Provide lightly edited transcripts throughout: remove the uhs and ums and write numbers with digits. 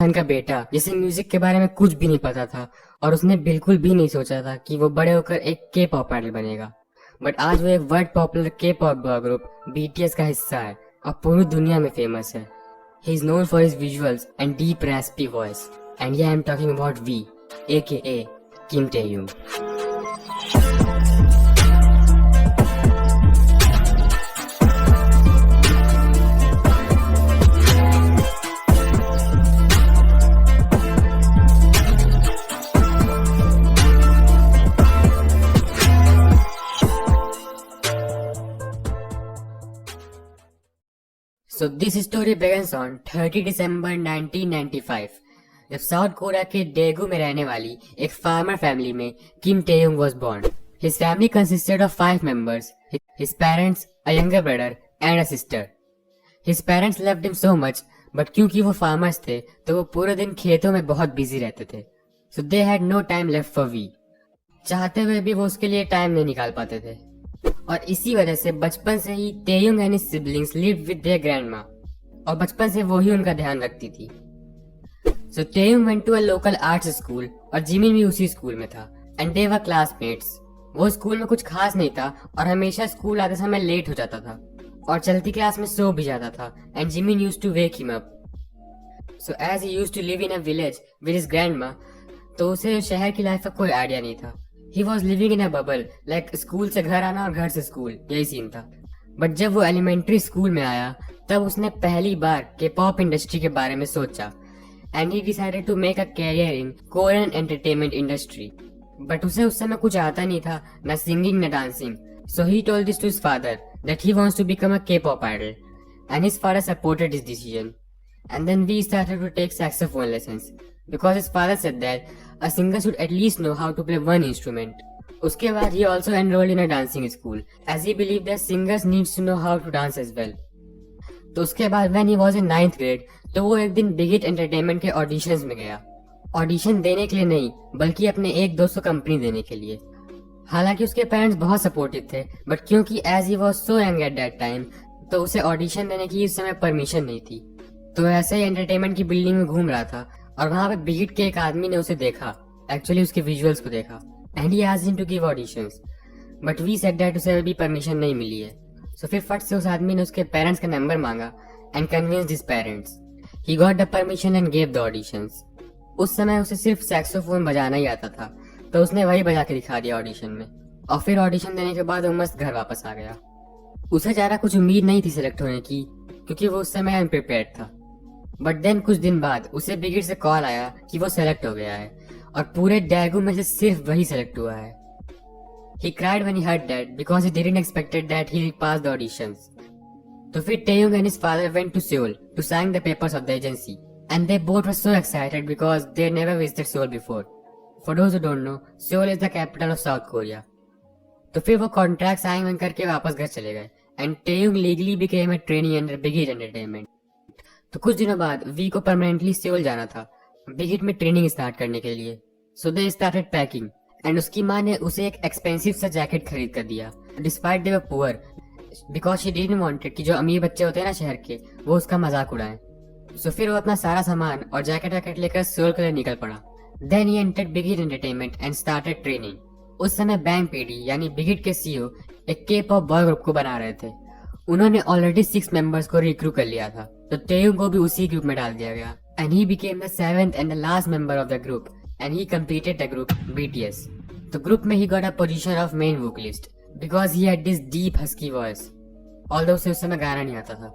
खान का बेटा जिसे म्यूजिक के बारे में कुछ भी नहीं पता था और उसने बिल्कुल भी नहीं सोचा था कि वो बड़े होकर एक के पॉप आइडल बनेगा। बट आज वो एक वर्ल्ड पॉपुलर के पॉप बॉय ग्रुप बीटीएस का हिस्सा है और पूरी दुनिया में फेमस है। He is known for his visuals and deep raspy voice and I am talking about V AKA Kim Taehyung. So this story begins on 30 December 1995 जब साउथ कोरिया के डेगू में रहने वाली एक फार्मर फैमिली में किम टेयुंग was born. His family consisted of 5 members, his parents, a younger brother and a sister. His parents loved him so much, but क्योंकि वो farmers थे तो वो पूरे दिन खेतों में बहुत बिजी रहते थे. So they had no time left for V. चाहते हुए भी वो उसके लिए टाइम नहीं निकाल पाते थे और इसी वजह से बचपन से ही Taehyung and his siblings lived with their grandma और बचपन से वो ही उनका ध्यान रखती थी। So Taehyung went to a local arts school और जिमिन भी उसी स्कूल में था एंड दे वर क्लासमेट्स। वो स्कूल में कुछ खास नहीं था और हमेशा स्कूल आते समय लेट हो जाता था और चलती क्लास में सो भी जाता था and Jimin used to wake him up. So as he used to live in a village with his grandma, तो उसे शहर की लाइफ का कोई आइडिया नहीं था। He was living in a bubble, like school से घर आना और घर से स्कूल, यही सीन था। बट जब वो एलिमेंट्री स्कूल में आया तब उसने पहली बार के पॉप इंडस्ट्री के बारे में सोचा and he decided to make a career in Korean entertainment industry. But उसे उस समय कुछ आता नहीं था, न सिंगिंग न dancing. So he told this to his father that he wants to become a K pop idol and his father supported his decision and then we started to take saxophone lessons because his father said that a singer should at least know how to play one instrument. उसके बाद he also enrolled in a dancing school as he believed that singers needs to know how to dance as well. तो उसके बाद when he was in 9th grade तो वो एक दिन big Hit entertainment के ऑडिशंस में गया। ऑडिशन देने के लिए नहीं बल्कि अपने एक दोस्त को कंपनी देने के लिए। हालांकि उसके पेरेंट्स बहुत सपोर्टिव थे बट क्योंकि as he was so young at that time तो उसे ऑडिशन देने की उस समय परमिशन नहीं थी। तो ऐसे ही एंटरटेनमेंट की बिल्डिंग में घूम रहा था और वहाँ पे बिगिट के एक आदमी ने उसे देखा, एक्चुअली उसके विजुअल्स को देखा and he asked him to give auditions but we said that उसे अभी परमिशन नहीं मिली है। सो फिर फट से उस आदमी ने उसके पेरेंट्स का नंबर मांगा and convinced his parents. He got the permission and gave the auditions. उस समय उसे सिर्फ सैक्सोफोन बजाना ही आता था तो उसने वही बजा के दिखा दिया ऑडिशन में और फिर ऑडिशन देने के बाद वो मस्त घर वापस आ गया। उसे ज़्यादा कुछ उम्मीद नहीं थी सिलेक्ट होने की क्योंकि वो उस समय अनप्रिपेयर्ड था। बट देन कुछ दिन बाद उसे बिगिट से कॉल आया कि वो सेलेक्ट हो गया है और पूरे डैगू में से सिर्फ वही सेलेक्ट हुआ है। He cried when he heard that because he didn't expected that he passed the auditions. तो फिर टेयुंग and his father went to Seoul to sign the papers of the agency and they both were so excited because they never visited Seoul before. For those who don't know, Seoul is the capital of South Korea. तो फिर वो contract sign करके वापस घर चले गए and Taehyung legally became a trainee under Big Hit Entertainment. तो कुछ दिनों बाद वी को परमानेंटली सेओल जाना था बिग हिट में ट्रेनिंग स्टार्ट करने के लिए। सो दे स्टार्टेड पैकिंग एंड उसकी माँ ने उसे एक एक्सपेंसिव सा जैकेट खरीद कर दिया despite they were poor because she didn't wanted कि जो अमीर बच्चे होते हैं ना शहर के वो उसका मजाक उड़ाएं। सो फिर वो अपना सारा सामान और जैकेट वैकेट लेकर सेओल के लिए निकल पड़ा। Then he entered Big Hit Entertainment and started training. उस समय बैंक पीडी यानी बिग हिट के सीईओ एक के पॉप बॉय ग्रुप को बना रहे थे। उन्होंने ऑलरेडी 6 मेंबर्स को रिक्रूट कर लिया था तो टेयुंग को भी उसी ग्रुप में डाल दिया गया and he became the 7th and the last member of the group and he completed the group BTS। तो ग्रुप में he got a position of main vocalist because he had this deep husky voice although उसे उस समय गाना नहीं आता था।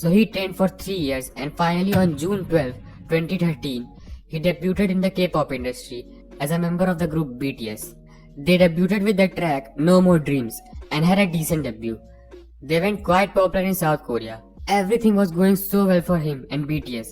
So he trained for 3 years and finally on June 12, 2013 he debuted in the K-pop industry as a member of the group BTS. They debuted with the track No More Dreams and had a decent debut. They went quite popular in South Korea. Everything was going so well for him and BTS.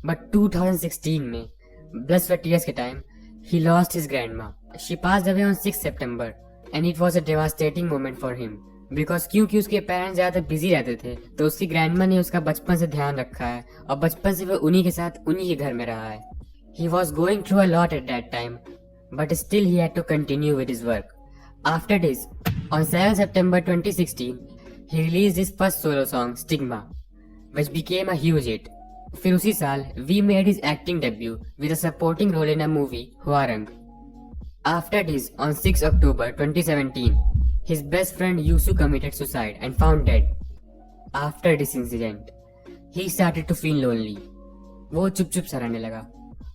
But 2016 में Blood Sweat Tears के time he lost his grandma. She passed away on 6 September and it was a devastating moment for him. Because क्योंकि उसके parents ज़्यादा busy रहते थे तो उसकी grandma ने उसका बचपन से ध्यान रखा है और बचपन से वो उन्हीं के साथ उन्हीं के घर में रहा है। He was going through a lot at that time, but still he had to continue with his work. After this, on 7 September 2016, he released his first solo song, Stigma, which became a huge hit. फिर उसी साल V made his acting debut with a supporting role in a movie Hwarang. After this, on 6 October 2017, his best friend Yusu committed suicide and found dead. After this incident, he started to feel lonely. वो चुप चुप सा रहने लगा.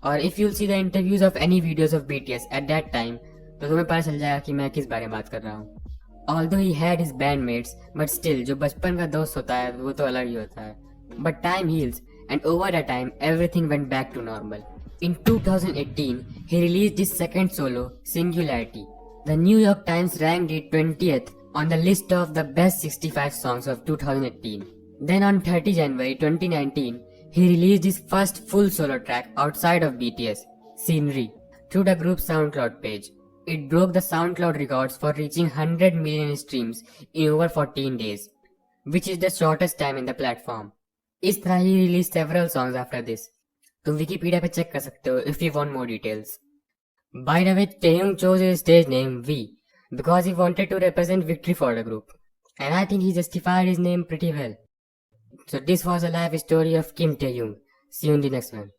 और if you'll see the interviews of any videos of BTS at that time, तो तुम्हें पता चल जाएगा कि मैं किस बारे में बात कर रहा हूँ. Although he had his bandmates, but still जो बचपन का दोस्त होता है वो तो अलग ही होता है. But time heals, and over that time everything went back to normal. In 2018, he released his second solo, Singularity. The New York Times ranked it 20th on the list of the best 65 songs of 2018. Then on 30 January 2019, he released his first full solo track outside of BTS, Scenery, through the group's SoundCloud page. It broke the SoundCloud records for reaching 100 million streams in over 14 days, which is the shortest time in the platform. इस तरह he released several songs after this. तुम Wikipedia पे check कर सकते हो if you want more details. By the way, Taehyung chose his stage name V because he wanted to represent victory for the group, and I think he justified his name pretty well. So this was a life story of Kim Taehyung. See you in the next one.